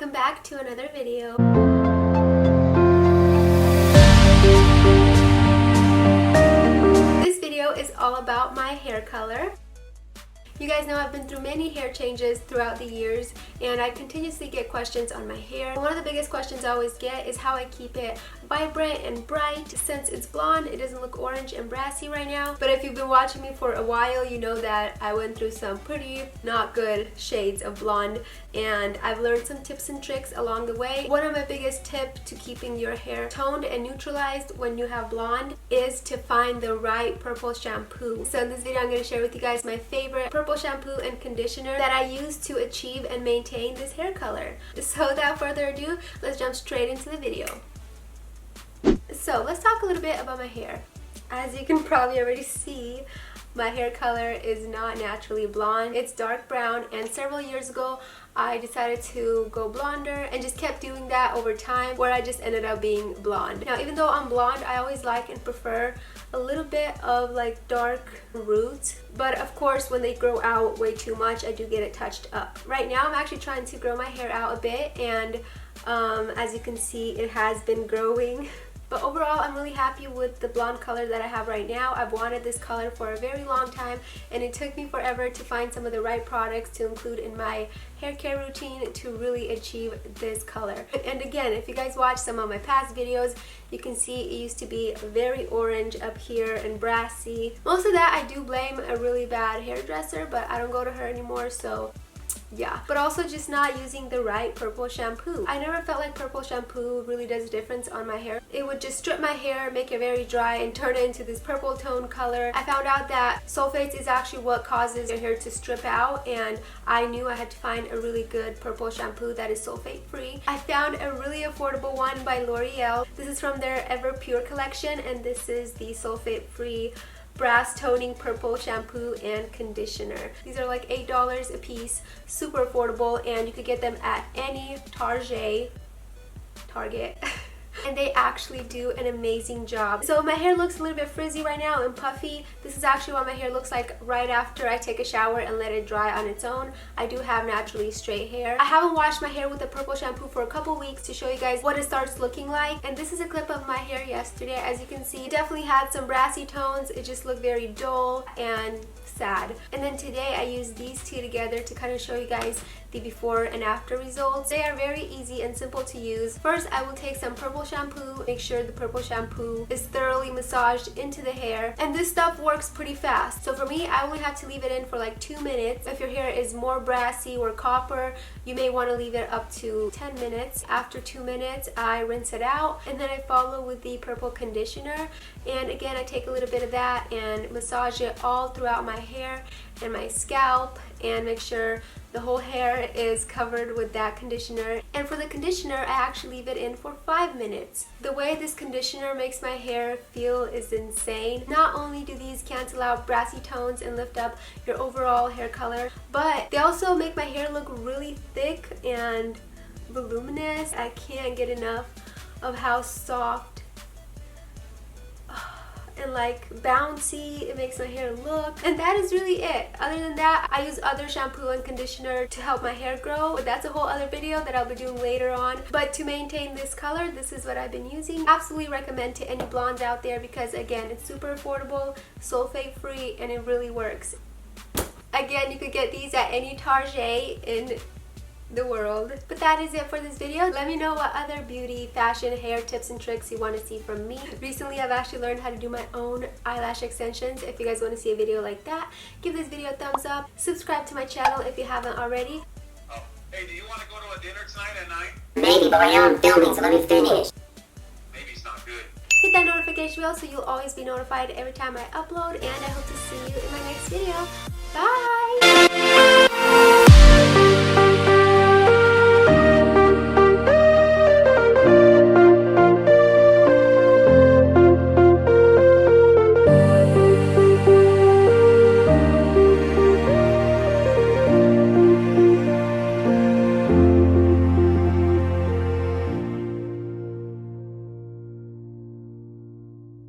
welcome back to another video. This video is all about my hair color. You guys know I've been through many hair changes throughout the years, and I continuously get questions on my hair. One of the biggest questions I always get is how I keep it vibrant and bright. Since it's blonde, it doesn't look orange and brassy right now. But if you've been watching me for a while, you know that I went through some pretty not good shades of blonde, and I've learned some tips and tricks along the way. One of my biggest tips to keeping your hair toned and neutralized when you have blonde is to find the right purple shampoo. So in this video, I'm going to share with you guys my favorite purple shampoo and conditioner that I use to achieve and maintain this hair color. So without further ado, let's jump straight into the video. So let's talk a little bit about my hair. As you can probably already see, my hair color is not naturally blonde. It's dark brown, and several years ago I decided to go blonder and just kept doing that over time, where I just ended up being blonde. Now, even though I'm blonde, I always like and prefer a little bit of like dark roots, but of course when they grow out way too much, I do get it touched up. Right now I'm actually trying to grow my hair out a bit, and as you can see, it has been growing. But overall, I'm really happy with the blonde color that I have right now. I've wanted this color for a very long time, and it took me forever to find some of the right products to include in my hair care routine to really achieve this color. And again, if you guys watch some of my past videos, you can see it used to be very orange up here and brassy. Most of that I do blame a really bad hairdresser, but I don't go to her anymore, so yeah. But also just not using the right purple shampoo. I never felt like purple shampoo really does a difference on my hair. It would just strip my hair, make it very dry, and turn it into this purple tone color. I found out that sulfates is actually what causes your hair to strip out, and I knew I had to find a really good purple shampoo that is sulfate free. I found a really affordable one by Loreal. This is from their Ever Pure collection, and this is the sulfate free brass toning purple shampoo and conditioner. These are like $8 a piece, super affordable, and you could get them at any Target and they actually do an amazing job. So my hair looks a little bit frizzy right now and puffy. This is actually what my hair looks like right after I take a shower and let it dry on its own. I do have naturally straight hair. I haven't washed my hair with a purple shampoo for a couple weeks to show you guys what it starts looking like, and this is a clip of my hair yesterday. As you can see, it definitely had some brassy tones. It just looked very dull and sad. And then today I used these two together to kind of show you guys the before and after results. They are very easy and simple to use. First, I will take some purple shampoo, make sure the purple shampoo is thoroughly massaged into the hair, and this stuff works pretty fast. So for me, I only have to leave it in for like 2 minutes. If your hair is more brassy or copper, you may want to leave it up to 10 minutes. After 2 minutes, I rinse it out, and then I follow with the purple conditioner, and again I take a little bit of that and massage it all throughout my hair and my scalp, and make sure the whole hair is covered with that conditioner. And for the conditioner, I actually leave it in for 5 minutes. The way this conditioner makes my hair feel is insane. Not only do these cancel out brassy tones and lift up your overall hair color, but they also make my hair look really thick and voluminous. I can't get enough of how soft and like bouncy it makes my hair look, and that is really it. Other than that, I use other shampoo and conditioner to help my hair grow, but that's a whole other video that I'll be doing later on. But to maintain this color, this is what I've been using. Absolutely recommend to any blondes out there, because again, it's super affordable, sulfate free, and it really works. Again, you could get these at any Target in the world. But that is it for this video. Let me know what other beauty, fashion, hair tips and tricks you want to see from me. Recently, I've actually learned how to do my own eyelash extensions. If you guys want to see a video like that, give this video a thumbs up. Subscribe to my channel if you haven't already. Oh, hey, do you want to go to a dinner tonight at 9? Maybe, but I am filming, so let me finish. Maybe it's not good. Hit that notification bell so you'll always be notified every time I upload, and I hope to see you in my next video. Bye!